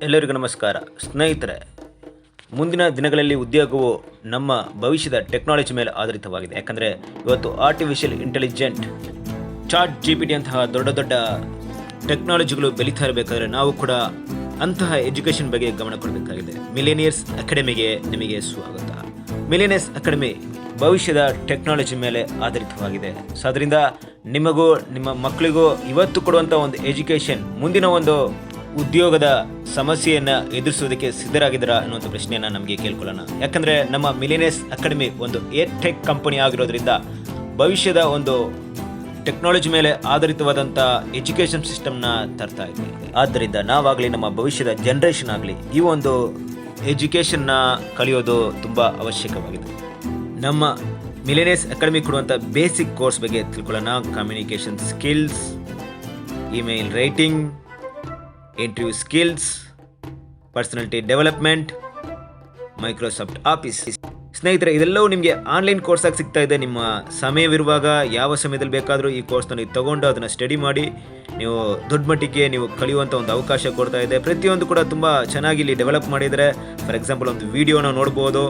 ಎಲ್ಲರಿಗೂ ನಮಸ್ಕಾರ ಸ್ನೇಹಿತರೆ. ಮುಂದಿನ ದಿನಗಳಲ್ಲಿ ಉದ್ಯೋಗವು ನಮ್ಮ ಭವಿಷ್ಯದ ಟೆಕ್ನಾಲಜಿ ಮೇಲೆ ಆಧಾರಿತವಾಗಿದೆ. ಯಾಕಂದರೆ ಇವತ್ತು ಆರ್ಟಿಫಿಷಿಯಲ್ ಇಂಟೆಲಿಜೆಂಟ್, ಚಾಟ್ GPT ಅಂತಹ ದೊಡ್ಡ ದೊಡ್ಡ ಟೆಕ್ನಾಲಜಿಗಳು ಬೆಳೀತಾ ಇರಬೇಕಾದ್ರೆ ನಾವು ಕೂಡ ಅಂತಹ ಎಜುಕೇಷನ್ ಬಗ್ಗೆ ಗಮನ ಕೊಡಬೇಕಾಗಿದೆ. ಮಿಲೇನಿಯರ್ಸ್ ಅಕಾಡೆಮಿಗೆ ನಿಮಗೆ ಸ್ವಾಗತ. ಮಿಲೇನಿಯರ್ಸ್ ಅಕಾಡೆಮಿ ಭವಿಷ್ಯದ ಟೆಕ್ನಾಲಜಿ ಮೇಲೆ ಆಧಾರಿತವಾಗಿದೆ. ಸೊ ಅದರಿಂದ ನಿಮಗೂ ನಿಮ್ಮ ಮಕ್ಕಳಿಗೂ ಇವತ್ತು ಕೊಡುವಂಥ ಒಂದು ಎಜುಕೇಷನ್ ಮುಂದಿನ ಒಂದು ಉದ್ಯೋಗದ ಸಮಸ್ಯೆಯನ್ನು ಎದುರಿಸೋದಕ್ಕೆ ಸಿದ್ಧರಾಗಿದ್ದೀರಾ ಅನ್ನುವಂಥ ಪ್ರಶ್ನೆಯನ್ನು ನಮಗೆ ಕೇಳ್ಕೊಳ್ಳೋಣ. ಯಾಕಂದರೆ ನಮ್ಮ ಮಿಲೇನಿಯರ್ಸ್ ಅಕಾಡೆಮಿ ಒಂದು ಟೆಕ್ ಕಂಪನಿ ಆಗಿರೋದ್ರಿಂದ ಭವಿಷ್ಯದ ಒಂದು ಟೆಕ್ನಾಲಜಿ ಮೇಲೆ ಆಧಾರಿತವಾದಂಥ ಎಜುಕೇಷನ್ ಸಿಸ್ಟಮ್ನ ತರ್ತಾ ಇದೆ. ಆದ್ದರಿಂದ ನಾವಾಗಲಿ ನಮ್ಮ ಭವಿಷ್ಯದ ಜನ್ರೇಷನ್ ಆಗಲಿ ಈ ಒಂದು ಎಜುಕೇಷನ್ನ ಕಲಿಯೋದು ತುಂಬ ಅವಶ್ಯಕವಾಗಿದೆ. ನಮ್ಮ ಮಿಲೇನಿಯರ್ಸ್ ಅಕಾಡೆಮಿ ಕೊಡುವಂಥ ಬೇಸಿಕ್ ಕೋರ್ಸ್ ಬಗ್ಗೆ ತಿಳ್ಕೊಳ್ಳೋಣ. Communication skills, email writing, interview skills, personality development, Microsoft office. ಸ್ನೇಹಿತರೆ, ಇದೆಲ್ಲವೂ ನಿಮಗೆ ಆನ್ಲೈನ್ ಕೋರ್ಸಾಗಿ ಸಿಗ್ತಾ ಇದೆ. ನಿಮ್ಮ ಸಮಯವಿರುವಾಗ ಯಾವ ಸಮಯದಲ್ಲಿ ಬೇಕಾದರೂ ಈ ಕೋರ್ಸ್ನ ನೀವು ತೊಗೊಂಡು ಅದನ್ನು ಸ್ಟಡಿ ಮಾಡಿ ನೀವು ದೊಡ್ಡ ಮಟ್ಟಿಗೆ ನೀವು ಕಲಿಯುವಂಥ ಒಂದು ಅವಕಾಶ ಕೊಡ್ತಾ ಇದೆ. ಪ್ರತಿಯೊಂದು ಕೂಡ ತುಂಬ ಚೆನ್ನಾಗಿ ಇಲ್ಲಿ ಡೆವಲಪ್ ಮಾಡಿದರೆ. ಫಾರ್ ಎಕ್ಸಾಂಪಲ್ ಒಂದು ವಿಡಿಯೋನ ನೋಡ್ಬೋದು.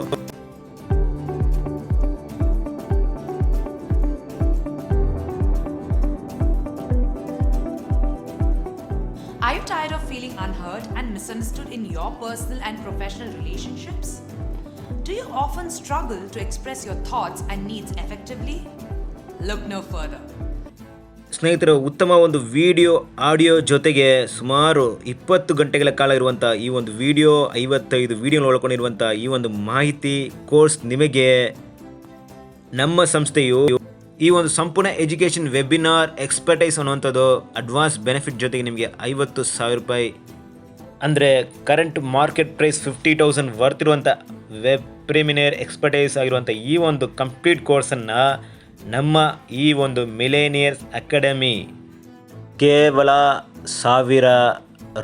Are you tired of feeling unheard and misunderstood in your personal and professional relationships? Do you often struggle to express your thoughts and needs effectively? Look no further. ಸ್ನೇಹಿತರು, ಉತ್ತಮ ಒಂದು video audio ಜೊತೆಗೆ ಸುಮಾರು 20 ಗಂಟೆಗಳ ಕಾಲ ಇರುವಂಥ ಈ ಒಂದು ವಿಡಿಯೋ, 55 ವಿಡಿಯೋನ ಒಳಗೊಂಡಿರುವಂಥ ಈ ಒಂದು ಮಾಹಿತಿ ಕೋರ್ಸ್ ನಿಮಗೆ ನಮ್ಮ ಸಂಸ್ಥೆಯು ಈ ಒಂದು ಸಂಪೂರ್ಣ ಎಜುಕೇಷನ್ ವೆಬಿನಾರ್ ಎಕ್ಸ್ಪರ್ಟೈಸ್ ಅನ್ನುವಂಥದ್ದು ಅಡ್ವಾನ್ಸ್ ಬೆನಿಫಿಟ್ ಜೊತೆಗೆ ನಿಮಗೆ 50,000 ರೂಪಾಯಿ ಅಂದರೆ ಕರೆಂಟ್ ಮಾರ್ಕೆಟ್ ಪ್ರೈಸ್ 50,000 ವರ್ತಿರುವಂಥ ವೆಬ್ ಪ್ರಿಮಿನೇರ್ ಎಕ್ಸ್ಪರ್ಟೈಸ್ ಆಗಿರುವಂಥ ಈ ಒಂದು ಕಂಪ್ಲೀಟ್ ಕೋರ್ಸನ್ನು ನಮ್ಮ ಈ ಒಂದು ಮಿಲೇನಿಯರ್ಸ್ ಅಕಾಡೆಮಿ ಕೇವಲ 1,000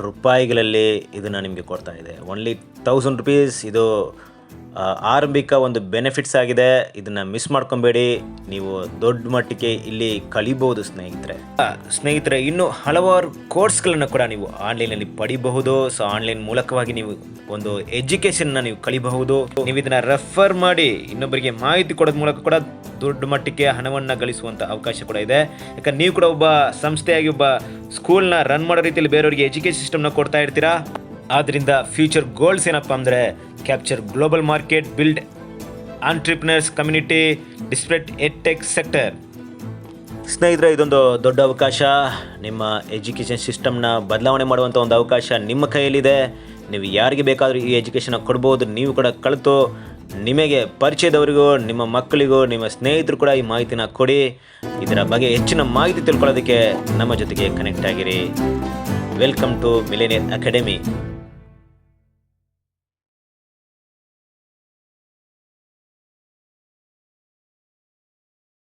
ರೂಪಾಯಿಗಳಲ್ಲಿ ಇದನ್ನು ನಿಮಗೆ ಕೊಡ್ತಾ ಇದೆ. Only 1,000 rupees. ಇದು ಆರಂಭಿಕ ಒಂದು ಬೆನಿಫಿಟ್ಸ್ ಆಗಿದೆ. ಇದನ್ನು ಮಿಸ್ ಮಾಡ್ಕೊಬೇಡಿ. ನೀವು ದೊಡ್ಡ ಮಟ್ಟಿಗೆ ಇಲ್ಲಿ ಕಲಿಬಹುದು ಸ್ನೇಹಿತರೆ. ಇನ್ನು ಹಲವಾರು ಕೋರ್ಸ್ಗಳನ್ನು ಕೂಡ ನೀವು ಆನ್ಲೈನಲ್ಲಿ ಪಡಿಬಹುದು. ಸೊ ಆನ್ಲೈನ್ ಮೂಲಕವಾಗಿ ನೀವು ಒಂದು ಎಜುಕೇಷನ್ನ ನೀವು ಕಲಿಬಹುದು. ನೀವು ಇದನ್ನು ರೆಫರ್ ಮಾಡಿ ಇನ್ನೊಬ್ಬರಿಗೆ ಮಾಹಿತಿ ಕೊಡೋದ್ರ ಮೂಲಕ ಕೂಡ ದೊಡ್ಡ ಮಟ್ಟಿಗೆ ಹಣವನ್ನು ಗಳಿಸುವಂಥ ಅವಕಾಶ ಕೂಡ ಇದೆ. ಯಾಕಂದ್ರೆ ನೀವು ಕೂಡ ಒಬ್ಬ ಸಂಸ್ಥೆಯಾಗಿ ಒಬ್ಬ ಸ್ಕೂಲ್ನ ರನ್ ಮಾಡೋ ರೀತಿಯಲ್ಲಿ ಬೇರೆಯವರಿಗೆ ಎಜುಕೇಷನ್ ಸಿಸ್ಟಮ್ನ ಕೊಡ್ತಾ ಇರ್ತೀರಾ. ಆದ್ದರಿಂದ ಫ್ಯೂಚರ್ ಗೋಲ್ಸ್ ಏನಪ್ಪ ಅಂದರೆ capture global market, build entrepreneurs community, disrupt edtech sector. ಸ್ನೇಹಿತರೆ, ಇದೊಂದು ದೊಡ್ಡ ಅವಕಾಶ. ನಿಮ್ಮ ಎಜುಕೇಷನ್ ಸಿಸ್ಟಮ್ನ ಬದಲಾವಣೆ ಮಾಡುವಂಥ ಒಂದು ಅವಕಾಶ ನಿಮ್ಮ ಕೈಯಲ್ಲಿದೆ. ನೀವು ಯಾರಿಗೆ ಬೇಕಾದರೂ ಈ ಎಜುಕೇಷನ್ನ ಕೊಡ್ಬೋದು. ನೀವು ಕೂಡ ಕಲಿತು ನಿಮಗೆ ಪರಿಚಯದವರಿಗೂ, ನಿಮ್ಮ ಮಕ್ಕಳಿಗೂ, ನಿಮ್ಮ ಸ್ನೇಹಿತರು ಕೂಡ ಈ ಮಾಹಿತಿನ ಕೊಡಿ. ಇದರ ಬಗ್ಗೆ ಹೆಚ್ಚಿನ ಮಾಹಿತಿ ತಿಳ್ಕೊಳ್ಳೋದಕ್ಕೆ ನಮ್ಮ ಜೊತೆಗೆ ಕನೆಕ್ಟ್ ಆಗಿರಿ. Welcome to Millionaire academy.